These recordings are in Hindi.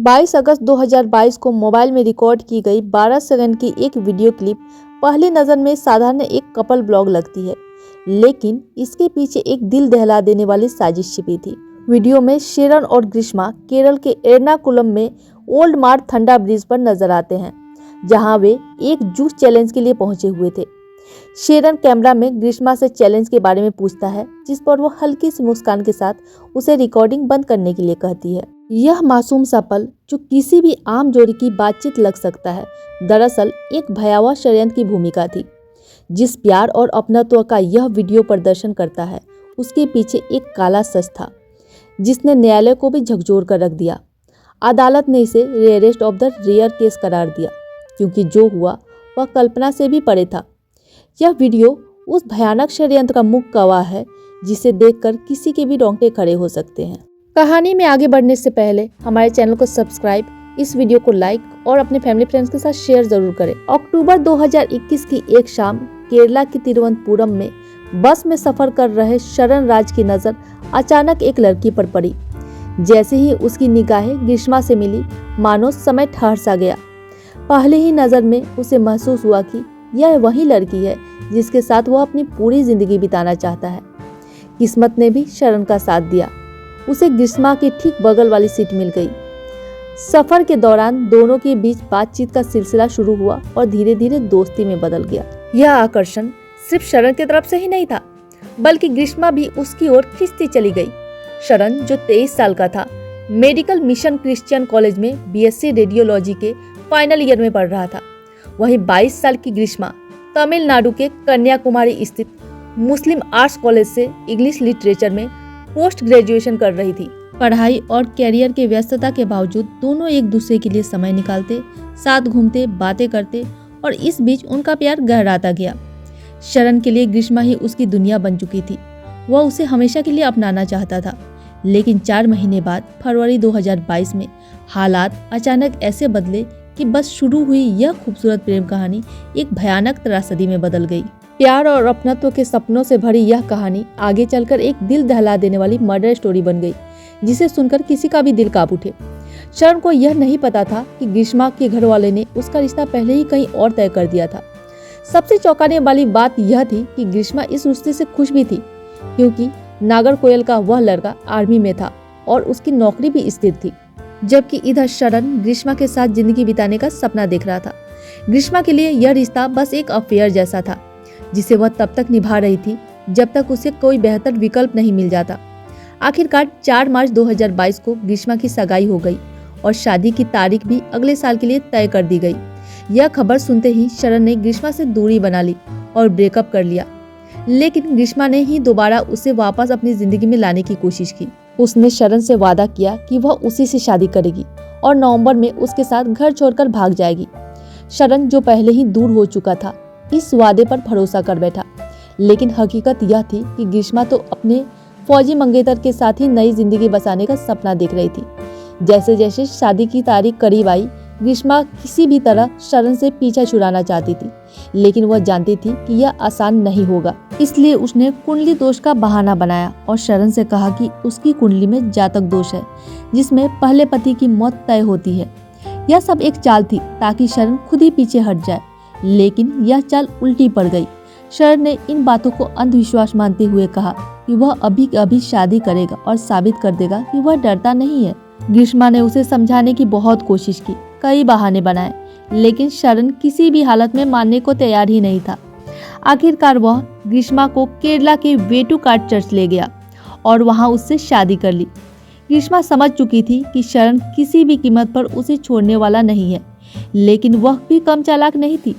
22 अगस्त 2022 को मोबाइल में रिकॉर्ड की गई 12 सेकंड की एक वीडियो क्लिप पहली नज़र में साधारण एक कपल ब्लॉग लगती है, लेकिन इसके पीछे एक दिल दहला देने वाली साजिश छिपी थी। वीडियो में शेरन और ग्रीष्मा केरल के एर्नाकुलम में ओल्ड मारथंडा ब्रिज पर नजर आते हैं, जहां वे एक जूस चैलेंज के लिए पहुंचे हुए थे। शेरन कैमरा में ग्रीष्मा से चैलेंज के बारे में पूछता है, जिस पर वो हल्की सी मुस्कान के साथ उसे रिकॉर्डिंग बंद करने के लिए कहती है। यह मासूम सा पल, जो किसी भी आम जोड़ी की बातचीत लग सकता है, दरअसल एक भयावह षड्यंत्र की भूमिका थी। जिस प्यार और अपनत्व का यह वीडियो प्रदर्शन करता है, उसके पीछे एक काला सच था, जिसने न्यायालय को भी झकझोर कर रख दिया। अदालत ने इसे rarest of the rare case करार दिया, क्योंकि जो हुआ वह कल्पना से भी परे था। यह वीडियो उस भयानक षड्यंत्र का मुख्य गवाह है, जिसे देखकर किसी के भी रोंगटे खड़े हो सकते हैं। कहानी में आगे बढ़ने से पहले हमारे चैनल को सब्सक्राइब, इस वीडियो को लाइक और अपने फैमिली फ्रेंड्स के साथ शेयर जरूर करें। अक्टूबर 2021 की एक शाम केरला के तिरुवनंतपुरम में बस में सफर कर रहे शरण राज की नजर अचानक एक लड़की पर पड़ी। जैसे ही उसकी निगाहें ग्रीष्मा से मिली, मानो समय ठहर सा गया। पहले ही नजर में उसे महसूस हुआ कि यह वही लड़की है जिसके साथ वह अपनी पूरी जिंदगी बिताना चाहता है। किस्मत ने भी शरण का साथ दिया, उसे ग्रीष्मा के ठीक बगल वाली सीट मिल गई। सफर के दौरान दोनों के बीच बातचीत का सिलसिला शुरू हुआ और धीरे धीरे दोस्ती में बदल गया। यह आकर्षण सिर्फ शरण की तरफ से ही नहीं था, बल्कि ग्रीष्मा भी उसकी ओर खिंचती चली गई। शरण, जो 23 साल का था, मेडिकल मिशन क्रिश्चियन कॉलेज में बीएससी रेडियोलॉजी के फाइनल ईयर में पढ़ रहा था। वहीं 22 साल की ग्रीष्मा तमिलनाडु के कन्याकुमारी स्थित मुस्लिम आर्ट्स कॉलेज से इंग्लिश लिटरेचर में पोस्ट ग्रेजुएशन कर रही थी। पढ़ाई और कैरियर के व्यस्तता के बावजूद दोनों एक दूसरे के लिए समय निकालते, साथ घूमते, बातें करते और इस बीच उनका प्यार गहराता गया। शरण के लिए ग्रीष्मा ही उसकी दुनिया बन चुकी थी। वह उसे हमेशा के लिए अपनाना चाहता था, लेकिन 4 महीने बाद फरवरी 2022 में हालात अचानक ऐसे बदले कि बस शुरू हुई यह खूबसूरत प्रेम कहानी एक भयानक त्रासदी में बदल गई। प्यार और अपनत्व के सपनों से भरी यह कहानी आगे चलकर एक दिल दहला देने वाली मर्डर स्टोरी बन गई, जिसे सुनकर किसी का भी दिल कांप उठे। शरण को यह नहीं पता था कि ग्रीष्मा के घर वाले ने उसका रिश्ता पहले ही कहीं और तय कर दिया था। सबसे चौंकाने वाली बात यह थी कि ग्रीष्मा इस रिश्ते से खुश भी थी, क्योंकि नागरकोयल का वह लड़का आर्मी में था और उसकी नौकरी भी स्थिर थी। जबकि इधर शरण ग्रीष्मा के साथ जिंदगी बिताने का सपना देख रहा था। ग्रीष्मा के लिए यह रिश्ता बस एक अफेयर जैसा था, जिसे वह तब तक निभा रही थी जब तक उसे कोई बेहतर विकल्प नहीं मिल जाता। आखिरकार 4 मार्च 2022 को ग्रीष्मा की सगाई हो गई और शादी की तारीख भी अगले साल के लिए तय कर दी गई। यह खबर सुनते ही शरण ने ग्रीष्मा से दूरी बना ली और ब्रेकअप कर लिया, लेकिन ग्रीष्मा ने ही दोबारा उसे वापस अपनी जिंदगी में लाने की कोशिश की। उसने शरण से वादा किया कि वह उसी से शादी करेगी और नवंबर में उसके साथ घर छोड़कर भाग जाएगी। शरण, जो पहले ही दूर हो चुका था, इस वादे पर भरोसा कर बैठा, लेकिन हकीकत यह थी कि ग्रीष्मा तो अपने फौजी मंगेतर के साथ ही नई जिंदगी बसाने का सपना देख रही थी। जैसे जैसे शादी की तारीख करीब आई, ग्रीष्मा किसी भी तरह शरण से पीछा छुड़ाना चाहती थी, लेकिन वह जानती थी कि यह आसान नहीं होगा। इसलिए उसने कुंडली दोष का बहाना बनाया और शरण से कहा कि उसकी कुंडली में जातक दोष है, जिसमें पहले पति की मौत तय होती है। यह सब एक चाल थी ताकि शरण खुद ही पीछे हट जाए, लेकिन यह चाल उल्टी पड़ गई। शरण ने इन बातों को अंधविश्वास मानते हुए कहा कि वह अभी अभी शादी करेगा और साबित कर देगा कि वह डरता नहीं है। ग्रीष्मा ने उसे समझाने की बहुत कोशिश की, कई बहाने बनाए, लेकिन शरण किसी भी हालत में मानने को तैयार ही नहीं था। आखिरकार वह ग्रीष्मा को केरला के वेटुकाट चर्च ले गया और वहां उससे शादी कर ली। ग्रीष्मा समझ चुकी थी कि शरण किसी भी कीमत पर उसे छोड़ने वाला नहीं है, लेकिन वह भी कम चालाक नहीं थी।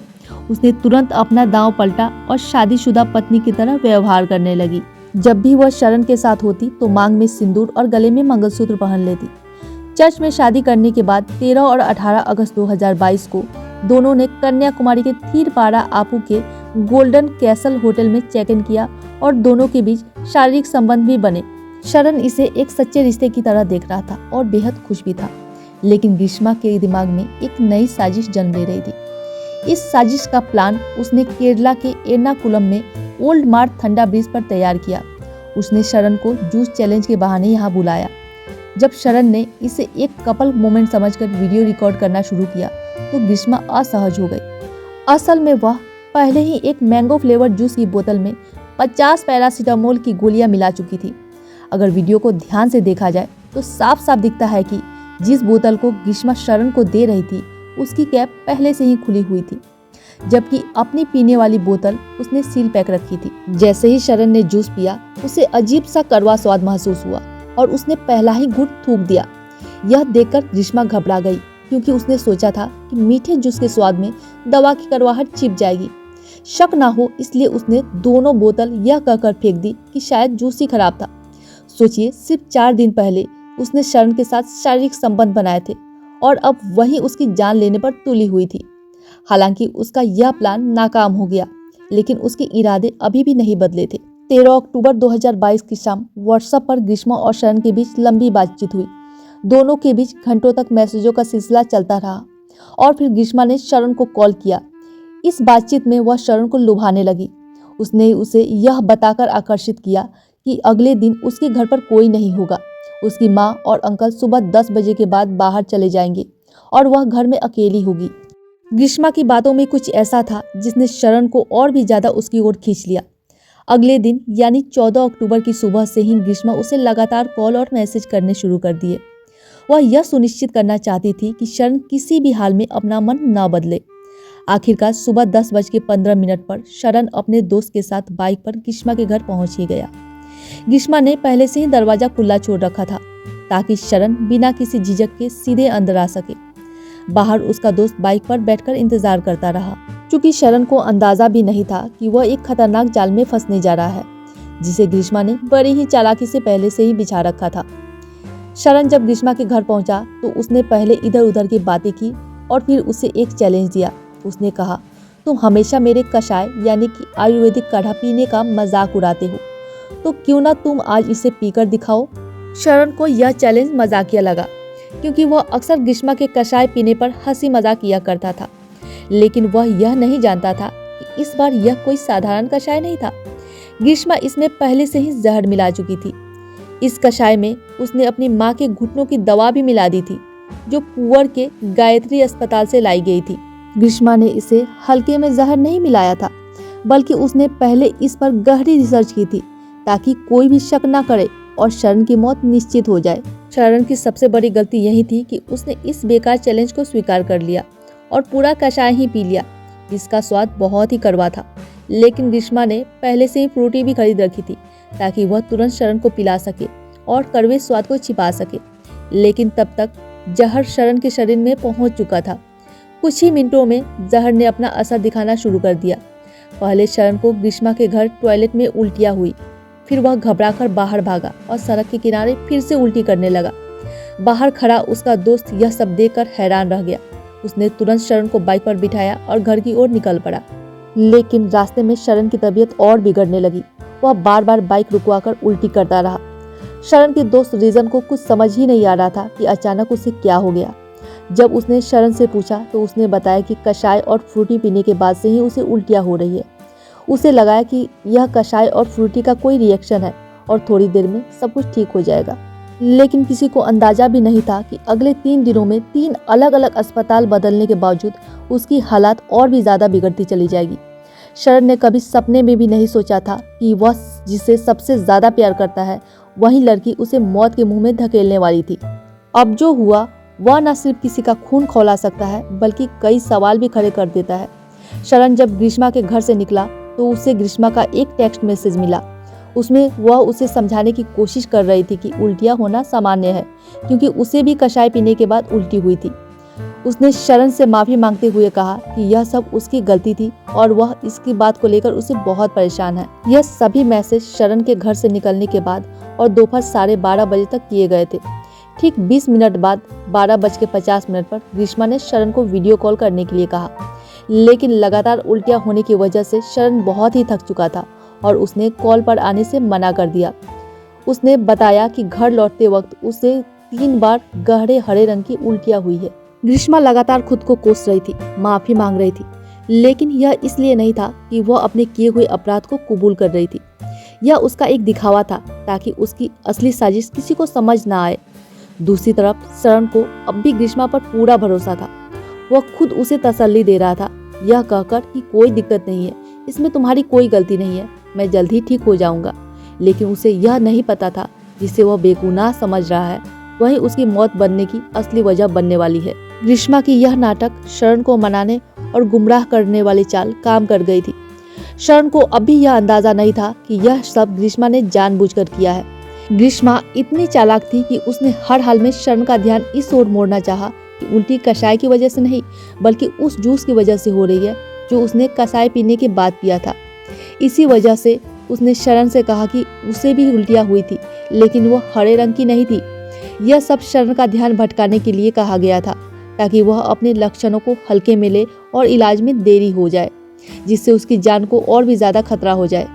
उसने तुरंत अपना दांव पलटा और शादीशुदा पत्नी की तरह व्यवहार करने लगी। जब भी वह शरण के साथ होती तो मांग में सिंदूर और गले में मंगलसूत्र पहन लेती। चर्च में शादी करने के बाद 13 और 18 अगस्त 2022 को दोनों ने कन्याकुमारी के थीरपाड़ा आपू के गोल्डन कैसल होटल में चेक इन किया और दोनों के बीच शारीरिक संबंध भी बने। शरण इसे एक सच्चे रिश्ते की तरह देख रहा था और बेहद खुश भी था, लेकिन ग्रीष्मा के दिमाग में एक नई साजिश जन्म ले रही थी। इस साजिश का प्लान उसने केरला के एर्नाकुलम में ओल्ड मारथंडा ब्रिज पर तैयार किया। उसने शरण को जूस चैलेंज के बहाने यहाँ बुलाया। जब शरण ने इसे एक कपल मोमेंट समझकर वीडियो रिकॉर्ड करना शुरू किया तो ग्रीष्मा असहज हो गई। असल में वह पहले ही एक मैंगो फ्लेवर जूस की बोतल में 50 पैरासीटामोल की गोलियां मिला चुकी थी। अगर वीडियो को ध्यान से देखा जाए तो साफ साफ दिखता है कि जिस बोतल को ग्रीष्मा शरण को दे रही थी उसकी कैप पहले से ही खुली हुई थी, जबकि अपनी पीने वाली बोतल उसने सील पैक रखी थी। जैसे ही शरण ने जूस पिया उसे अजीब सा कड़वा स्वाद महसूस हुआ और उसने पहला ही घूंट थूक दिया। यह देखकर ग्रीष्मा घबरा गई, क्योंकि उसने सोचा था कि मीठे जूस के स्वाद में दवा की कड़वाहट छिप जाएगी। शक ना हो इसलिए उसने दोनों बोतल यह कहकर फेंक दी कि शायद जूस ही खराब था। सोचिए, सिर्फ 4 दिन पहले उसने शरण के साथ शारीरिक संबंध बनाए थे और अब वही उसकी जान लेने पर तुली हुई थी। हालांकि उसका यह प्लान नाकाम हो गया, लेकिन उसके इरादे अभी भी नहीं बदले थे। 13 अक्टूबर 2022 की शाम व्हाट्सएप पर ग्रीष्मा और शरण के बीच लंबी बातचीत हुई। दोनों के बीच घंटों तक मैसेजों का सिलसिला चलता रहा और फिर ग्रीष्मा ने शरण को कॉल किया। इस बातचीत में वह शरण को लुभाने लगी। उसने उसे यह बताकर आकर्षित किया कि अगले दिन उसके घर पर कोई नहीं होगा। उसकी माँ और अंकल सुबह 10 बजे के बाद बाहर चले जाएंगे और वह घर में अकेली होगी। ग्रीष्मा की बातों में कुछ ऐसा था जिसने शरण को और भी ज्यादा उसकी ओर खींच लिया। अगले दिन यानी 14 अक्टूबर की सुबह से ही ग्रीष्मा उसे लगातार कॉल और मैसेज करने शुरू कर दिए। वह यह सुनिश्चित करना चाहती थी कि शरण किसी भी हाल में अपना मन न बदले। आखिरकार सुबह 10:15 पर शरण अपने दोस्त के साथ बाइक पर ग्रीष्मा के घर पहुंच ही गया। ग्रीष्मा ने पहले से ही दरवाजा खुला छोड़ रखा था ताकि शरण बिना किसी झिझक के सीधे अंदर आ सके। बाहर उसका दोस्त बाइक पर बैठकर इंतजार करता रहा, क्योंकि शरण को अंदाजा भी नहीं था कि वह एक खतरनाक जाल में फंसने जा रहा है, जिसे ग्रीष्मा ने बड़ी ही चालाकी से पहले से ही बिछा रखा था। शरण जब ग्रीष्मा के घर पहुंचा तो उसने पहले इधर उधर की बातें की और फिर उसे एक चैलेंज दिया। उसने कहा, तुम हमेशा मेरे कषाय यानी कि आयुर्वेदिक काढ़ा पीने का मजाक उड़ाते हो, तो क्यों ना तुम आज इसे पीकर दिखाओ। शरण को यह चैलेंज मजाकिया लगा, क्योंकि वह अक्सर ग्रीष्मा के कषाय पीने पर हंसी मजाक किया करता था, लेकिन वह यह नहीं जानता था कि इस बार यह कोई साधारण कषाय नहीं था। ग्रीष्मा इसमें पहले से ही जहर मिला चुकी थी। इस कषाय में उसने अपनी माँ के घुटनों की दवा भी मिला दी थी, जो पुअर के गायत्री अस्पताल से लाई गई थी। ग्रीष्मा ने इसे हल्के में जहर नहीं मिलाया था, बल्कि उसने पहले इस पर गहरी रिसर्च की थी ताकि कोई भी शक न करे और शरण की मौत निश्चित हो जाए। शरण की सबसे बड़ी गलती यही थी कि उसने इस बेकार चैलेंज को स्वीकार कर लिया और पूरा कषाय ही पी लिया। इसका स्वाद बहुत ही कड़वा था, लेकिन ग्रीष्मा ने पहले से ही फ्रूटी भी खरीद रखी थी ताकि वह तुरंत शरण को पिला सके और कड़वे स्वाद को छिपा सके। लेकिन तब तक जहर शरण के शरीर में पहुंच चुका था। कुछ ही मिनटों में जहर ने अपना असर दिखाना शुरू कर दिया। पहले शरण को ग्रीष्मा के घर टॉयलेट में उल्टियां हुई, फिर वह घबराकर बाहर भागा और सड़क के किनारे फिर से उल्टी करने लगा। बाहर खड़ा उसका दोस्त यह सब देखकर हैरान रह गया। उसने तुरंत शरण को बाइक पर बिठाया और घर की ओर निकल पड़ा, लेकिन रास्ते में शरण की तबीयत और बिगड़ने लगी। वह बार बार बाइक रुकवाकर उल्टी करता रहा। शरण के दोस्त रीजन को कुछ समझ ही नहीं आ रहा था कि अचानक उसे क्या हो गया। जब उसने शरण से पूछा तो उसने बताया कि कषाय और फ्रूटी पीने के बाद से ही उसे उल्टियाँ हो रही है। उसे लगा कि यह कषाय और फ्रूटी का कोई रिएक्शन है और थोड़ी देर में सब कुछ ठीक हो जाएगा। लेकिन किसी को अंदाजा भी नहीं था कि अगले 3 दिनों में 3 अलग अलग अस्पताल बदलने के बावजूद उसकी हालत और भी ज़्यादा बिगड़ती चली जाएगी। शरण ने कभी सपने में भी नहीं सोचा था कि वह जिसे सबसे ज़्यादा प्यार करता है वही लड़की उसे मौत के मुंह में धकेलने वाली थी। अब जो हुआ वह न सिर्फ किसी का खून खौला सकता है, बल्कि कई सवाल भी खड़े कर देता है। शरण जब ग्रीष्मा के घर से निकला तो उसे ग्रीष्मा का एक टेक्स्ट मैसेज मिला। उसमें वह उसे समझाने की कोशिश कर रही थी कि उल्टियाँ होना सामान्य है, क्योंकि उसे भी कषाय पीने के बाद उल्टी हुई थी। उसने शरण से माफ़ी मांगते हुए कहा कि यह सब उसकी गलती थी और वह इसकी बात को लेकर उसे बहुत परेशान है। यह सभी मैसेज शरण के घर से निकलने के बाद और दोपहर 12:30 बजे तक किए गए थे। ठीक 20 मिनट बाद 12:50 पर ग्रीष्मा ने शरण को वीडियो कॉल करने के लिए कहा, लेकिन लगातार उल्टियाँ होने की वजह से शरण बहुत ही थक चुका था और उसने कॉल पर आने से मना कर दिया। उसने बताया कि घर लौटते वक्त उसे 3 बार गहरे हरे रंग की उल्टियाँ हुई है। ग्रीष्मा लगातार खुद को कोस रही थी, माफ़ी मांग रही थी, लेकिन यह इसलिए नहीं था कि वह अपने किए हुए अपराध को कबूल कर रही थी। यह उसका एक दिखावा था ताकि उसकी असली साजिश किसी को समझ ना आए। दूसरी तरफ शरण को अब भी ग्रीष्मा पर पूरा भरोसा था। वह खुद उसे तसल्ली दे रहा था, यह कहकर कि कोई दिक्कत नहीं है, इसमें तुम्हारी कोई गलती नहीं है, मैं जल्द ही ठीक हो जाऊंगा। लेकिन उसे यह नहीं पता था जिसे वह बेगुनाह समझ रहा है वही उसकी मौत बनने की असली वजह बनने वाली है। ग्रीष्मा की यह नाटक शरण को मनाने और गुमराह करने वाली चाल काम कर गई थी। शरण को अभी यह अंदाजा नहीं था कि यह सब ग्रीष्मा ने जानबूझकर किया है। ग्रीष्मा इतनी चालाक थी कि उसने हर हाल में शरण का ध्यान इस ओर मोड़ना चाहा कि उल्टी कषाय की वजह से नहीं, बल्कि उस जूस की वजह से हो रही है जो उसने कषाय पीने के बाद पिया था। इसी वजह से उसने शरण से कहा कि उसे भी उल्टियाँ हुई थी, लेकिन वह हरे रंग की नहीं थी। यह सब शरण का ध्यान भटकाने के लिए कहा गया था, ताकि वह अपने लक्षणों को हल्के में ले और इलाज में देरी हो जाए, जिससे उसकी जान को और भी ज्यादा खतरा हो जाए।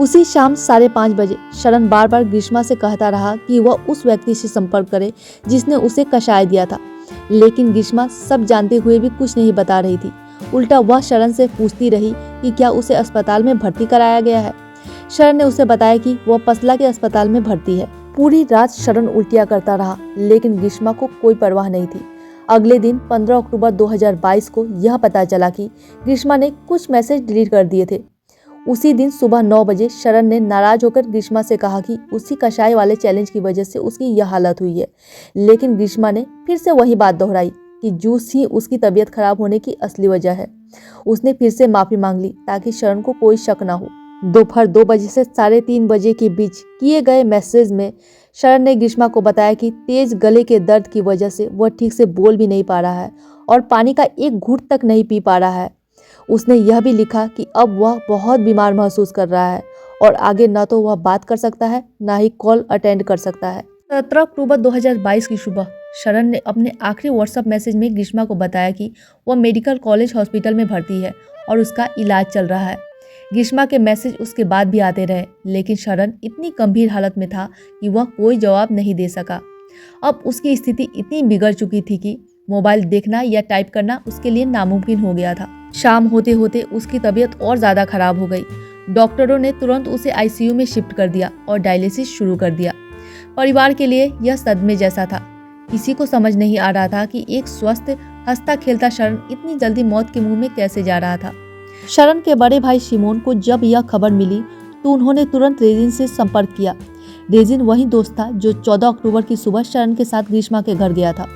उसी शाम 5:30 बजे शरण बार बार ग्रीष्मा से कहता रहा कि वह उस व्यक्ति से संपर्क करे जिसने उसे कषाय दिया था, लेकिन ग्रीष्मा सब जानते हुए भी कुछ नहीं बता रही थी। उल्टा वह शरण से पूछती रही कि क्या उसे अस्पताल में भर्ती कराया गया है। शरण ने उसे बताया कि वह पसला के अस्पताल में भर्ती है। पूरी रात शरण उल्टियाँ करता रहा, लेकिन ग्रीष्मा को कोई परवाह नहीं थी। अगले दिन 15 अक्टूबर 2022 को यह पता चला कि ग्रीष्मा ने कुछ मैसेज डिलीट कर दिए थे। उसी दिन सुबह 9 बजे शरण ने नाराज होकर ग्रीष्मा से कहा कि उसी कषाय वाले चैलेंज की वजह से उसकी यह हालत हुई है। लेकिन ग्रीष्मा ने फिर से वही बात दोहराई कि जूस ही उसकी तबीयत खराब होने की असली वजह है। उसने फिर से माफी मांग ली ताकि शरण को कोई शक न हो। दोपहर 2 बजे से 3:30 बजे के बीच किए गए मैसेज में शरण ने ग्रीष्मा को बताया कि तेज गले के दर्द की वजह से वह ठीक से बोल भी नहीं पा रहा है और पानी का एक घूंट तक नहीं पी पा रहा है। उसने यह भी लिखा कि अब वह बहुत बीमार महसूस कर रहा है और आगे न तो वह बात कर सकता है न ही कॉल अटेंड कर सकता है। 17 अक्टूबर 2022 की सुबह शरण ने अपने आखिरी व्हाट्सएप मैसेज में ग्रीष्मा को बताया कि वह मेडिकल कॉलेज हॉस्पिटल में भर्ती है और उसका इलाज चल रहा है। ग्रीष्मा के मैसेज उसके बाद भी आते रहे, लेकिन शरण इतनी गंभीर हालत में था कि वह कोई जवाब नहीं दे सका। अब उसकी स्थिति इतनी बिगड़ चुकी थी कि मोबाइल देखना या टाइप करना उसके लिए नामुमकिन हो गया था। शाम होते होते उसकी तबीयत और ज़्यादा खराब हो गई। डॉक्टरों ने तुरंत उसे आईसीयू में शिफ्ट कर दिया और डायलिसिस शुरू कर दिया। परिवार के लिए यह सदमे जैसा था। किसी को समझ नहीं आ रहा था कि एक स्वस्थ हंसता खेलता शरण इतनी जल्दी मौत के मुंह में कैसे जा रहा था। शरण के बड़े भाई शिमोन को जब यह खबर मिली तो उन्होंने तुरंत रेजिन से संपर्क किया। रेजिन वही दोस्त था जो 14 अक्टूबर की सुबह शरण के साथ ग्रीष्मा के घर गया था।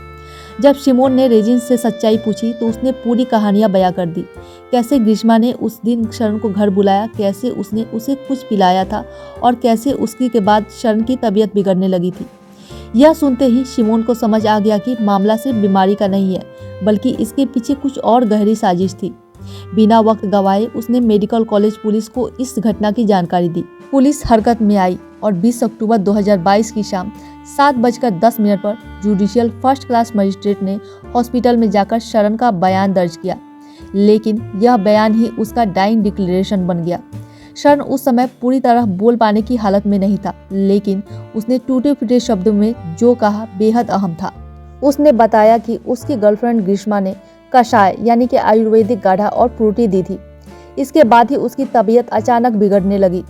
जब शिमोन ने रेजिन से सच्चाई पूछी तो उसने पूरी कहानियां बयां कर दी। कैसे ग्रीष्मा ने उस दिन शरण को घर बुलाया, कैसे उसने उसे कुछ पिलाया था और कैसे उसकी के बाद शरण की तबीयत बिगड़ने लगी थी। यह सुनते ही शिमोन को समझ आ गया कि मामला सिर्फ बीमारी का नहीं है, बल्कि इसके पीछे कुछ और गहरी साजिश थी। बिना वक्त गवाए उसने मेडिकल कॉलेज पुलिस को इस घटना की जानकारी दी। पुलिस हरकत में आई और 20 अक्टूबर 2022 की शाम 7:10 पर जुडिशियल फर्स्ट क्लास मजिस्ट्रेट ने हॉस्पिटल में जाकर शरण का बयान दर्ज किया, लेकिन यह बयान ही उसका डाइंग डिक्लेरेशन बन गया। शरण उस समय पूरी तरह बोल पाने की हालत में नहीं था, लेकिन उसने टूटे फूटे शब्दों में जो कहा बेहद अहम था। उसने बताया कि उसकी गर्लफ्रेंड ग्रीष्मा ने कषाय यानी कि आयुर्वेदिक काढ़ा और फ्रूटी दी थी। इसके बाद ही उसकी तबीयत अचानक बिगड़ने लगी।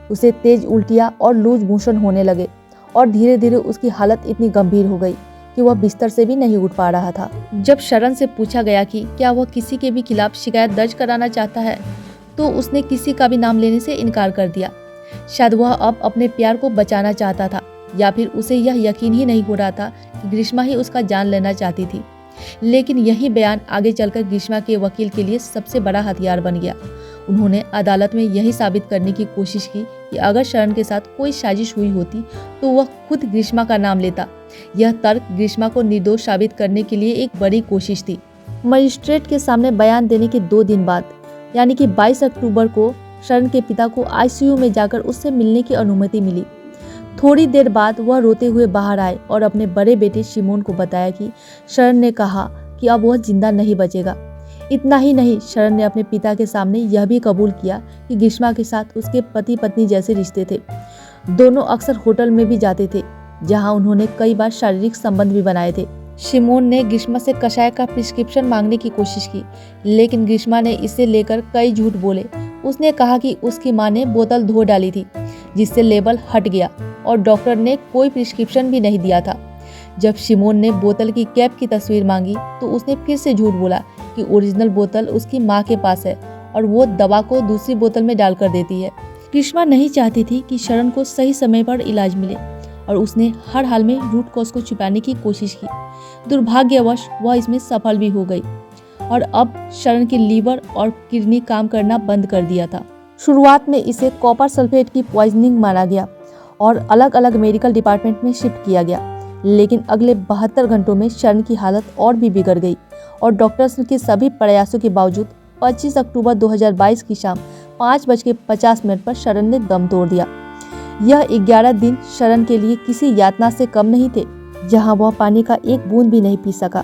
उसे तेज उल्टियाँ और लूज मोशन होने लगे और धीरे धीरे उसकी हालत इतनी गंभीर हो गई कि वह बिस्तर से भी नहीं उठ पा रहा था। जब शरण से पूछा गया कि क्या वह किसी के भी खिलाफ शिकायत दर्ज कराना चाहता है, तो उसने किसी का भी नाम लेने से इनकार कर दिया। शायद वह अब अपने प्यार को बचाना चाहता था, या फिर उसे यह यकीन ही नहीं हो रहा था कि ग्रीष्मा ही उसका जान लेना चाहती थी। लेकिन यही बयान आगे चलकर ग्रीष्मा के वकील के लिए सबसे बड़ा हथियार बन गया। उन्होंने अदालत में यही साबित करने की कोशिश की कि अगर शरण के साथ कोई साजिश हुई होती तो वह खुद ग्रीष्मा का नाम लेता। यह तर्क ग्रीष्मा को निर्दोष साबित करने के लिए एक बड़ी कोशिश थी। मजिस्ट्रेट के सामने बयान देने के 2 दिन बाद यानी कि 22 अक्टूबर को शरण के पिता को आईसीयू में जाकर उससे मिलने की अनुमति मिली। थोड़ी देर बाद वह रोते हुए बाहर आए और अपने बड़े बेटे शिमोन को बताया कि शरण ने कहा कि अब वह जिंदा नहीं बचेगा। इतना ही नहीं, शरण ने अपने पिता के सामने यह भी कबूल किया कि ग्रीष्मा के साथ उसके पति पत्नी जैसे रिश्ते थे। दोनों अक्सर होटल में भी जाते थे, जहां उन्होंने कई बार शारीरिक संबंध भी बनाए थे। शिमोन ने ग्रीष्मा से कषाय का प्रिस्क्रिप्शन मांगने की कोशिश की, लेकिन ग्रीष्मा ने इसे लेकर कई झूठ बोले। उसने कहा कि उसकी मां ने बोतल धो डाली थी, जिससे लेबल हट गया और डॉक्टर ने कोई प्रिस्क्रिप्शन भी नहीं दिया था। जब शिमोन ने बोतल की कैप की तस्वीर मांगी तो उसने फिर से झूठ बोला कि ओरिजिनल बोतल उसकी माँ के पास है और वो दवा को दूसरी बोतल में डालकर देती है। ग्रीष्मा नहीं चाहती थी कि शरण को सही समय पर इलाज मिले और उसने हर हाल में रूट कॉज को छिपाने की कोशिश की। दुर्भाग्यवश वह इसमें सफल भी हो गई और अब शरण के लीवर और किडनी काम करना बंद कर दिया था। शुरुआत में इसे कॉपर सल्फेट की पॉइजनिंग माना गया और अलग अलग मेडिकल डिपार्टमेंट में शिफ्ट किया गया, लेकिन अगले 72 घंटों में शरण की हालत और भी बिगड़ गई और डॉक्टर्स के सभी प्रयासों के बावजूद 25 अक्टूबर 2022 की शाम 5:50 पर शरण ने दम तोड़ दिया। यह 11 दिन शरण के लिए किसी यातना से कम नहीं थे, जहां वह पानी का एक बूंद भी नहीं पी सका।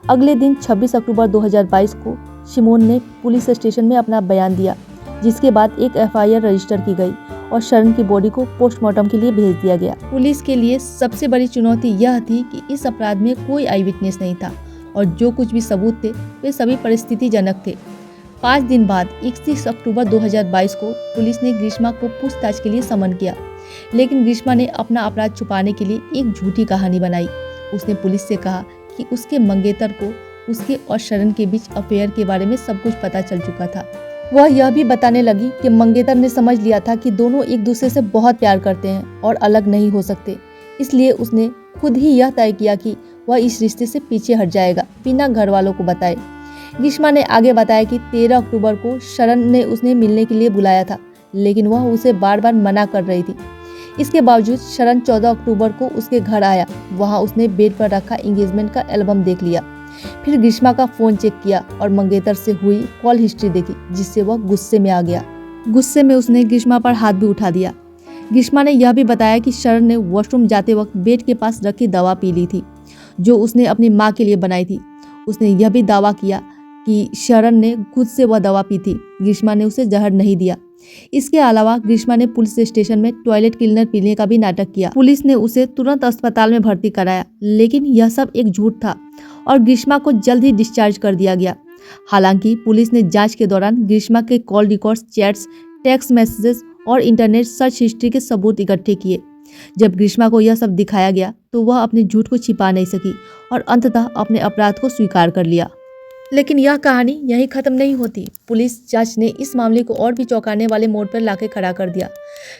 अगले दिन 26 अक्टूबर 2022 को शिमोन ने पुलिस स्टेशन में अपना बयान दिया, जिसके बाद एक FIR रजिस्टर की गई और शरण की बॉडी को पोस्टमार्टम के लिए भेज दिया गया। पुलिस के लिए सबसे बड़ी चुनौती यह थी कि इस अपराध में कोई आई विटनेस नहीं था और जो कुछ भी सबूत थे वे सभी परिस्थितिजनक थे। 5 दिन बाद 31 अक्टूबर 2022 को पुलिस ने ग्रीष्मा को पूछताछ के लिए समन किया, लेकिन ग्रीष्मा ने अपना अपराध छुपाने के लिए एक झूठी कहानी बनाई। उसने पुलिस से कहा कि उसके मंगेतर को उसके और शरण के बीच अफेयर के बारे में सब कुछ पता चल चुका था। वह यह भी बताने लगी कि मंगेतर ने समझ लिया था कि दोनों एक दूसरे से बहुत प्यार करते हैं और अलग नहीं हो सकते, इसलिए उसने खुद ही यह तय किया कि वह इस रिश्ते से पीछे हट जाएगा बिना घर वालों को बताए। ग्रीष्मा ने आगे बताया कि 13 अक्टूबर को शरण ने उसे मिलने के लिए बुलाया था, लेकिन वह उसे बार बार मना कर रही थी। इसके बावजूद शरण 14 अक्टूबर को उसके घर आया। वहां उसने बेड पर रखा एंगेजमेंट का एल्बम देख लिया, फिर ग्रीष्मा का फोन चेक किया और मंगेतर से हुई कॉल हिस्ट्री देखी, जिससे वह गुस्से में आ गया। गुस्से में उसने ग्रीष्मा पर हाथ भी उठा दिया। ग्रीष्मा ने यह भी बताया कि शरण ने वॉशरूम जाते वक्त बेड के पास रखी दवा पी ली थी, जो उसने अपनी माँ के लिए बनाई थी। उसने यह भी दावा किया कि शरण ने खुद से वह दवा पी थी, ग्रीष्मा ने उसे जहर नहीं दिया। इसके अलावा ग्रीष्मा ने पुलिस स्टेशन में टॉयलेट क्लीनर पीने का भी नाटक किया। पुलिस ने उसे तुरंत अस्पताल में भर्ती कराया, लेकिन यह सब एक झूठ था और ग्रीष्मा को जल्द ही डिस्चार्ज कर दिया गया। हालांकि पुलिस ने जांच के दौरान ग्रीष्मा के call records, chats, text messages और इंटरनेट सर्च हिस्ट्री के सबूत इकट्ठे किए। जब ग्रीष्मा को यह सब दिखाया गया तो वह अपने झूठ को छिपा नहीं सकी और अंततः अपने अपराध को स्वीकार कर लिया। लेकिन यह कहानी यहीं खत्म नहीं होती। पुलिस जांच ने इस मामले को और भी चौंकाने वाले मोड़ पर लाके खड़ा कर दिया।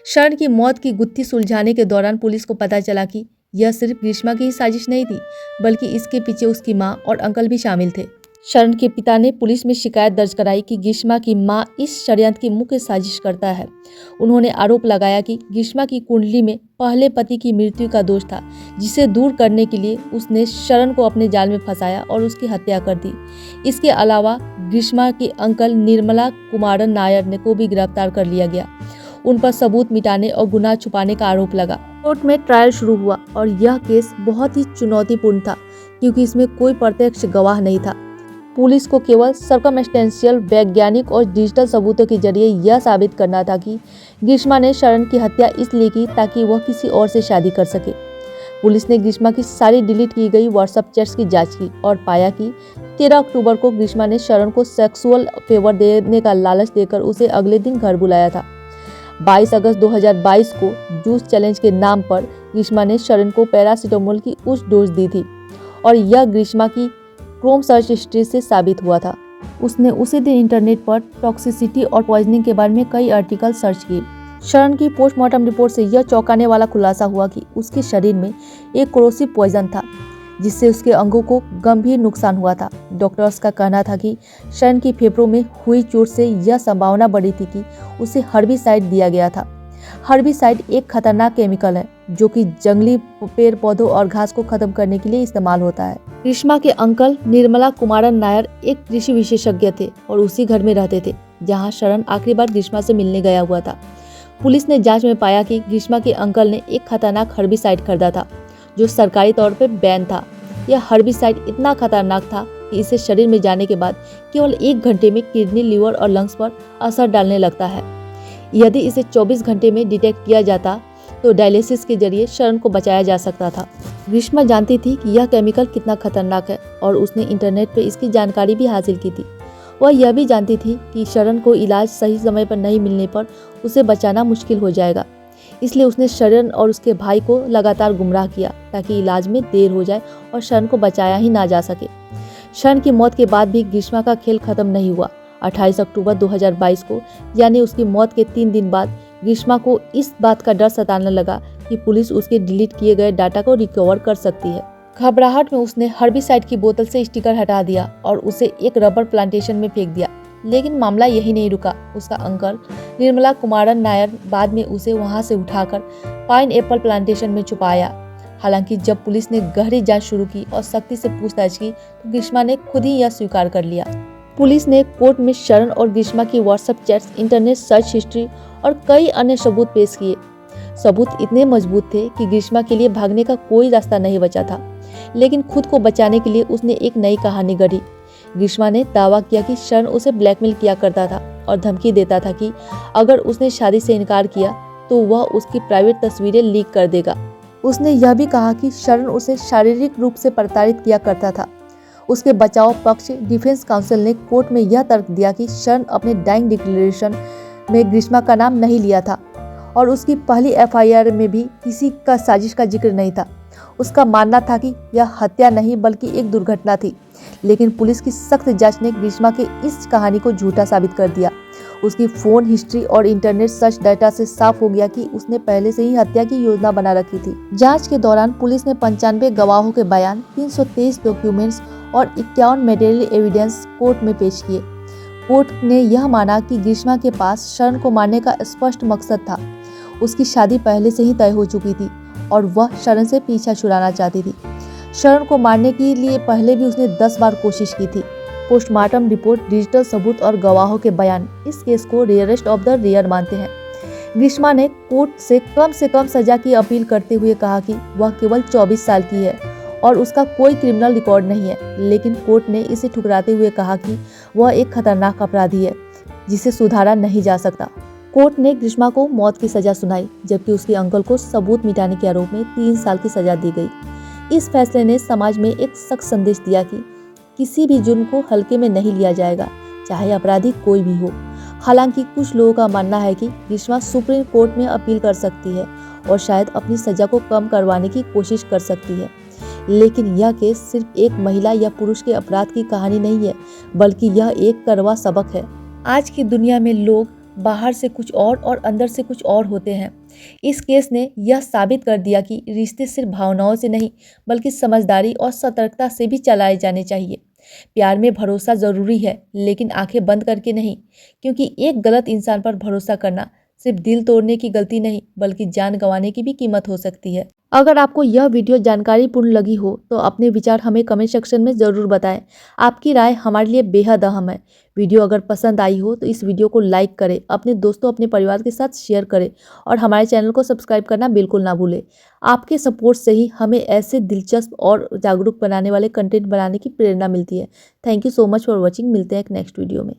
शरण की मौत की गुत्थी सुलझाने के दौरान पुलिस को पता चला कि यह सिर्फ ग्रीष्मा की ही साजिश नहीं थी, बल्कि इसके पीछे उसकी माँ और अंकल भी शामिल थे। शरण के पिता ने पुलिस में शिकायत दर्ज कराई कि ग्रीष्मा की माँ इस षड्यंत्र की मुख्य साजिश करता है। उन्होंने आरोप लगाया कि ग्रीष्मा की कुंडली में पहले पति की मृत्यु का दोष था, जिसे दूर करने के लिए उसने शरण को अपने जाल में फंसाया और उसकी हत्या कर दी। इसके अलावा ग्रीष्मा के अंकल निर्मला कुमारन नायर को भी गिरफ्तार कर लिया गया। उन पर सबूत मिटाने और गुनाह छुपाने का आरोप लगा। कोर्ट में ट्रायल शुरू हुआ और यह केस बहुत ही चुनौतीपूर्ण था, क्योंकि इसमें कोई प्रत्यक्ष गवाह नहीं था। पुलिस को केवल सर्कमस्टेंशियल, वैज्ञानिक और डिजिटल सबूतों के जरिए यह साबित करना था कि ग्रीष्मा ने शरण की हत्या इसलिए की ताकि वह किसी और से शादी कर सके। पुलिस ने ग्रीष्मा की सारी डिलीट की गई व्हाट्सएप चैट्स की जांच की और पाया कि 13 अक्टूबर को ग्रीष्मा ने शरण को सेक्सुअल फेवर देने का लालच देकर उसे अगले दिन घर बुलाया था। 22 अगस्त 2022 को जूस चैलेंज के नाम पर ग्रीष्मा ने शरण को पैरासीटामोल की उच्च डोज दी थी और यह ग्रीष्मा की क्रोम सर्च हिस्ट्री से साबित हुआ था। उसने उसी दिन इंटरनेट पर टॉक्सिसिटी और पॉइजनिंग के बारे में कई आर्टिकल सर्च किए। शरण की पोस्टमार्टम रिपोर्ट से यह चौंकाने वाला खुलासा हुआ कि उसके शरीर में एक कोरोसिव पॉइजन था, जिससे उसके अंगों को गंभीर नुकसान हुआ था। डॉक्टर्स का कहना था कि शरण की फेफड़ों में हुई चोट से यह संभावना बढ़ी थी कि उसे हर्बिसाइड दिया गया था। हर्बिसाइड एक खतरनाक केमिकल है जो कि जंगली पेड़ पौधों और घास को खत्म करने के लिए इस्तेमाल होता है। ग्रीष्मा के अंकल निर्मला कुमारन नायर एक कृषि विशेषज्ञ थे और उसी घर में रहते थे जहां शरण आखिरी बार ग्रीष्मा से मिलने गया हुआ था। पुलिस ने जांच में पाया कि ग्रीष्मा के अंकल ने एक खतरनाक हर्बिसाइड खरीदा था जो सरकारी तौर पर बैन था। यह हर्बिसाइड इतना खतरनाक था कि इसे शरीर में जाने के बाद केवल 1 घंटे में किडनी, लिवर और लंग्स पर असर डालने लगता है। यदि इसे 24 घंटे में डिटेक्ट किया जाता तो डायलिसिस के जरिए शरण को बचाया जा सकता था। ग्रीष्मा जानती थी कि यह केमिकल कितना खतरनाक है और उसने इंटरनेट पर इसकी जानकारी भी हासिल की थी। वह यह भी जानती थी कि शरण को इलाज सही समय पर नहीं मिलने पर उसे बचाना मुश्किल हो जाएगा। इसलिए उसने शरण और उसके भाई को लगातार गुमराह किया ताकि इलाज में देर हो जाए और शरण को बचाया ही ना जा सके। शरण की मौत के बाद भी ग्रीष्मा का खेल खत्म नहीं हुआ। 28 अक्टूबर 2022 को यानी उसकी मौत के 3 दिन बाद ग्रीष्मा को इस बात का डर सताने लगा कि पुलिस उसके डिलीट किए गए डाटा को रिकवर कर सकती है। घबराहट में उसने हर्बिसाइड की बोतल से स्टिकर हटा दिया और उसे एक रबर प्लांटेशन में फेंक दिया। लेकिन मामला यही नहीं रुका। उसका अंकल निर्मला कुमारन नायर बाद में उसे वहां से उठाकर पाइन एप्पल प्लांटेशन में छुपाया। हालांकि जब पुलिस ने गहरी जांच शुरू की और सख्ती से पूछताछ की तो ग्रीष्मा ने खुद ही यह स्वीकार कर लिया। पुलिस ने कोर्ट में शरण और ग्रीष्मा की WhatsApp chats, internet search history और कई अन्य सबूत पेश किए। सबूत इतने मजबूत थे कि ग्रीष्मा के लिए भागने का कोई रास्ता नहीं बचा था। लेकिन खुद को बचाने के लिए उसने एक नई कहानी गढ़ी। ग्रीष्मा ने दावा किया कि शरण उसे ब्लैकमेल किया करता था और धमकी देता था कि अगर उसने शादी से इनकार किया तो वह उसकी प्राइवेट तस्वीरें लीक कर देगा। उसने यह भी कहा कि शरण उसे शारीरिक रूप से प्रताड़ित किया करता था। उसके बचाव पक्ष डिफेंस काउंसिल ने कोर्ट में यह तर्क दिया कि शरण अपने डाइंग डिक्लेरेशन में ग्रीष्मा का नाम नहीं लिया था और उसकी पहली एफआईआर में भी किसी का साजिश का जिक्र नहीं था। उसका मानना था कि यह हत्या नहीं बल्कि एक दुर्घटना थी। लेकिन पुलिस की सख्त जांच ने ग्रीष्मा के इस कहानी को झूठा साबित कर दिया। उसकी फोन हिस्ट्री और इंटरनेट सर्च डाटा से साफ हो गया कि उसने पहले से ही हत्या की योजना बना रखी थी। जांच के दौरान पुलिस ने 95 गवाहों के बयान, 323 डॉक्यूमेंट्स और 51 मटेरियल एविडेंस कोर्ट में पेश किए। कोर्ट ने यह माना कि ग्रीष्मा के पास शरण को मारने का स्पष्ट मकसद था। उसकी शादी पहले से ही तय हो चुकी थी और वह शरण से पीछा छुड़ाना चाहती थी। शरण को मारने के लिए पहले भी उसने 10 बार कोशिश की थी। पोस्टमार्टम रिपोर्ट, डिजिटल सबूत और गवाहों के बयान इस केस को रेयरेस्ट ऑफ द रेयर मानते हैं। ग्रीष्मा ने कोर्ट से कम सजा की अपील करते हुए कहा कि वह केवल 24 साल की है और उसका कोई क्रिमिनल रिकॉर्ड नहीं है। लेकिन कोर्ट ने इसे ठुकराते हुए कहा कि वह एक खतरनाक अपराधी है जिसे सुधारा नहीं जा सकता। कोर्ट ने ग्रीष्मा को मौत की सजा सुनाई जबकि उसके अंकल को सबूत मिटाने के आरोप में 3 साल की सजा दी गई। इस फैसले ने समाज में एक सख्त संदेश दिया कि किसी भी जुर्म को हल्के में नहीं लिया जाएगा, चाहे अपराधी कोई भी हो। हालांकि कुछ लोगों का मानना है कि ग्रीष्मा सुप्रीम कोर्ट में अपील कर सकती है और शायद अपनी सजा को कम करवाने की कोशिश कर सकती है। लेकिन यह केस सिर्फ एक महिला या पुरुष के अपराध की कहानी नहीं है, बल्कि यह एक कड़वा सबक है। आज की दुनिया में लोग बाहर से कुछ और अंदर से कुछ और होते हैं। इस केस ने यह साबित कर दिया कि रिश्ते सिर्फ भावनाओं से नहीं बल्कि समझदारी और सतर्कता से भी चलाए जाने चाहिए। प्यार में भरोसा जरूरी है, लेकिन आंखें बंद करके नहीं, क्योंकि एक गलत इंसान पर भरोसा करना सिर्फ दिल तोड़ने की गलती नहीं बल्कि जान गंवाने की भी कीमत हो सकती है। अगर आपको यह वीडियो जानकारीपूर्ण लगी हो तो अपने विचार हमें कमेंट सेक्शन में ज़रूर बताएं। आपकी राय हमारे लिए बेहद अहम है। वीडियो अगर पसंद आई हो तो इस वीडियो को लाइक करें, अपने दोस्तों अपने परिवार के साथ शेयर करें और हमारे चैनल को सब्सक्राइब करना बिल्कुल ना भूलें। आपके सपोर्ट से ही हमें ऐसे दिलचस्प और जागरूक बनाने वाले कंटेंट बनाने की प्रेरणा मिलती है। Thank you so much for watching. मिलते हैं एक नेक्स्ट वीडियो में।